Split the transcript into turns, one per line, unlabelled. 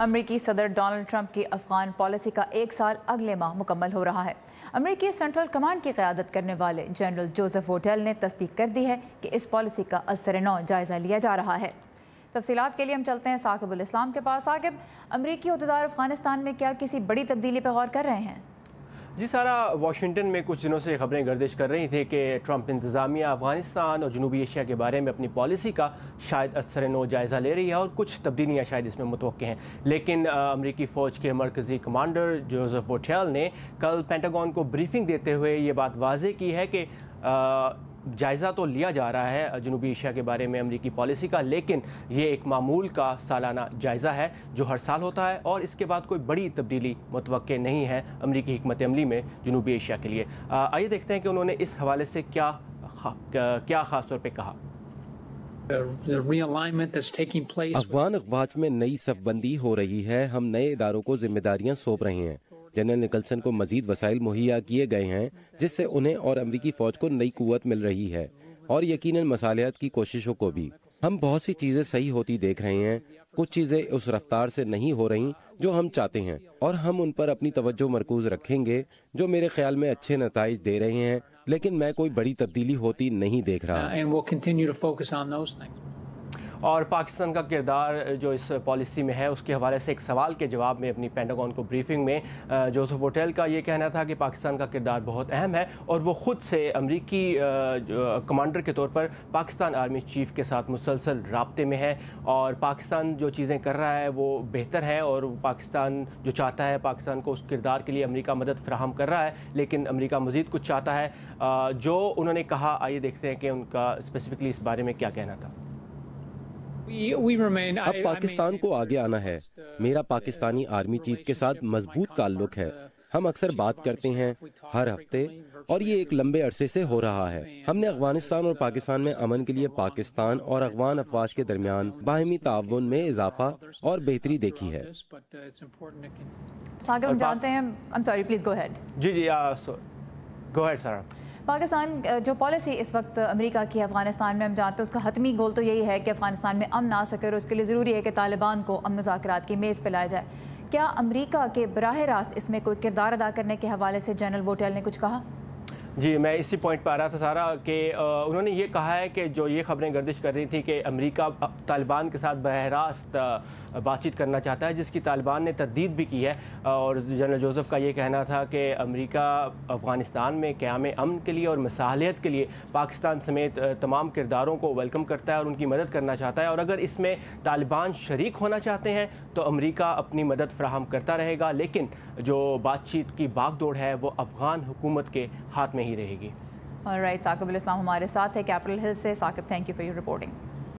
امریکی صدر Donald Trump کی افغان پالیسی کا 1 سال اگلے ماہ مکمل ہو رہا ہے۔ امریکی سینٹرل کمانڈ کی قیادت کرنے والے جنرل جوزف ووٹیل نے تصدیق کر دی ہے کہ اس پالیسی کا اثر نو جائزہ لیا جا رہا ہے۔ تفصیلات کے لیے ہم چلتے ہیں ثاقب الاسلام کے پاس۔ ثاقب، امریکی عہدیدار افغانستان میں کیا کسی بڑی تبدیلی پہ غور کر رہے ہیں؟
جی سارا، واشنگٹن میں کچھ دنوں سے خبریں گردش کر رہی تھیں کہ ٹرمپ انتظامیہ افغانستان اور جنوبی ایشیا کے بارے میں اپنی پالیسی کا شاید اثر نو جائزہ لے رہی ہے اور کچھ تبدیلیاں شاید اس میں متوقع ہیں، لیکن امریکی فوج کے مرکزی کمانڈر جوزف ووٹیل نے کل پینٹاگون کو بریفنگ دیتے ہوئے یہ بات واضح کی ہے کہ جائزہ تو لیا جا رہا ہے جنوبی ایشیا کے بارے میں امریکی پالیسی کا، لیکن یہ ایک معمول کا سالانہ جائزہ ہے جو ہر سال ہوتا ہے اور اس کے بعد کوئی بڑی تبدیلی متوقع نہیں ہے امریکی حکمت عملی میں جنوبی ایشیا کے لیے۔ آئیے دیکھتے ہیں کہ انہوں نے اس حوالے سے کیا خاص طور پہ کہا۔
افغان افواج میں نئی صف بندی ہو رہی ہے، ہم نئے اداروں کو ذمہ داریاں سونپ رہے ہیں۔ جنرل نکلسن کو مزید وسائل مہیا کیے گئے ہیں جس سے انہیں اور امریکی فوج کو نئی قوت مل رہی ہے، اور یقیناً مصالحت کی کوششوں کو بھی۔ ہم بہت سی چیزیں صحیح ہوتی دیکھ رہے ہیں، کچھ چیزیں اس رفتار سے نہیں ہو رہی جو ہم چاہتے ہیں، اور ہم ان پر اپنی توجہ مرکوز رکھیں گے جو میرے خیال میں اچھے نتائج دے رہے ہیں، لیکن میں کوئی بڑی تبدیلی ہوتی نہیں دیکھ رہا۔
اور پاکستان کا کردار جو اس پالیسی میں ہے اس کے حوالے سے ایک سوال کے جواب میں اپنی پینٹاگون کو بریفنگ میں جوزف ووٹیل کا یہ کہنا تھا کہ پاکستان کا کردار بہت اہم ہے اور وہ خود سے امریکی کمانڈر کے طور پر پاکستان آرمی چیف کے ساتھ مسلسل رابطے میں ہے، اور پاکستان جو چیزیں کر رہا ہے وہ بہتر ہے، اور پاکستان جو چاہتا ہے پاکستان کو اس کردار کے لیے امریکہ مدد فراہم کر رہا ہے، لیکن امریکہ مزید کچھ چاہتا ہے جو انہوں نے کہا۔ آئیے دیکھتے ہیں کہ ان کا اسپیسیفکلی اس بارے میں کیا کہنا تھا۔
اب پاکستان کو آگے آنا ہے۔ میرا پاکستانی آرمی چیف کے ساتھ مضبوط تعلق ہے، ہم اکثر بات کرتے ہیں ہر ہفتے، اور یہ ایک لمبے عرصے سے ہو رہا ہے۔ ہم نے افغانستان اور پاکستان میں امن کے لیے پاکستان اور افغان افواج کے درمیان باہمی تعاون میں اضافہ اور بہتری دیکھی ہے۔
ثاقب، ہم جانتے ہیں، پلیز گو ہیڈ۔
جی گو ہیڈ سارا۔
پاکستان جو پالیسی اس وقت امریکہ کی افغانستان میں، ہم جانتے ہیں اس کا حتمی گول تو یہی ہے کہ افغانستان میں امن آ سکے، اور اس کے لیے ضروری ہے کہ طالبان کو امن مذاکرات کی میز پہ لایا جائے۔ کیا امریکہ کے براہ راست اس میں کوئی کردار ادا کرنے کے حوالے سے جنرل ووٹیل نے کچھ کہا؟
جی، میں اسی پوائنٹ پہ آ رہا تھا سارا کہ انہوں نے یہ کہا ہے کہ جو یہ خبریں گردش کر رہی تھی کہ امریکہ طالبان کے ساتھ براہ راست بات چیت کرنا چاہتا ہے، جس کی طالبان نے تردید بھی کی ہے، اور جنرل جوزف کا یہ کہنا تھا کہ امریکہ افغانستان میں قیام امن کے لیے اور مصالحت کے لیے پاکستان سمیت تمام کرداروں کو ویلکم کرتا ہے اور ان کی مدد کرنا چاہتا ہے، اور اگر اس میں طالبان شریک ہونا چاہتے ہیں تو امریکہ اپنی مدد فراہم کرتا رہے گا، لیکن جو بات چیت کی باغ دوڑ ہے وہ افغان حکومت کے ہاتھ میں ہی رہے گی۔
آلرائٹ، ثاقب الاسلام ہمارے ساتھ ہے کیپٹل ہل سے۔ Saqib, thank you for your reporting.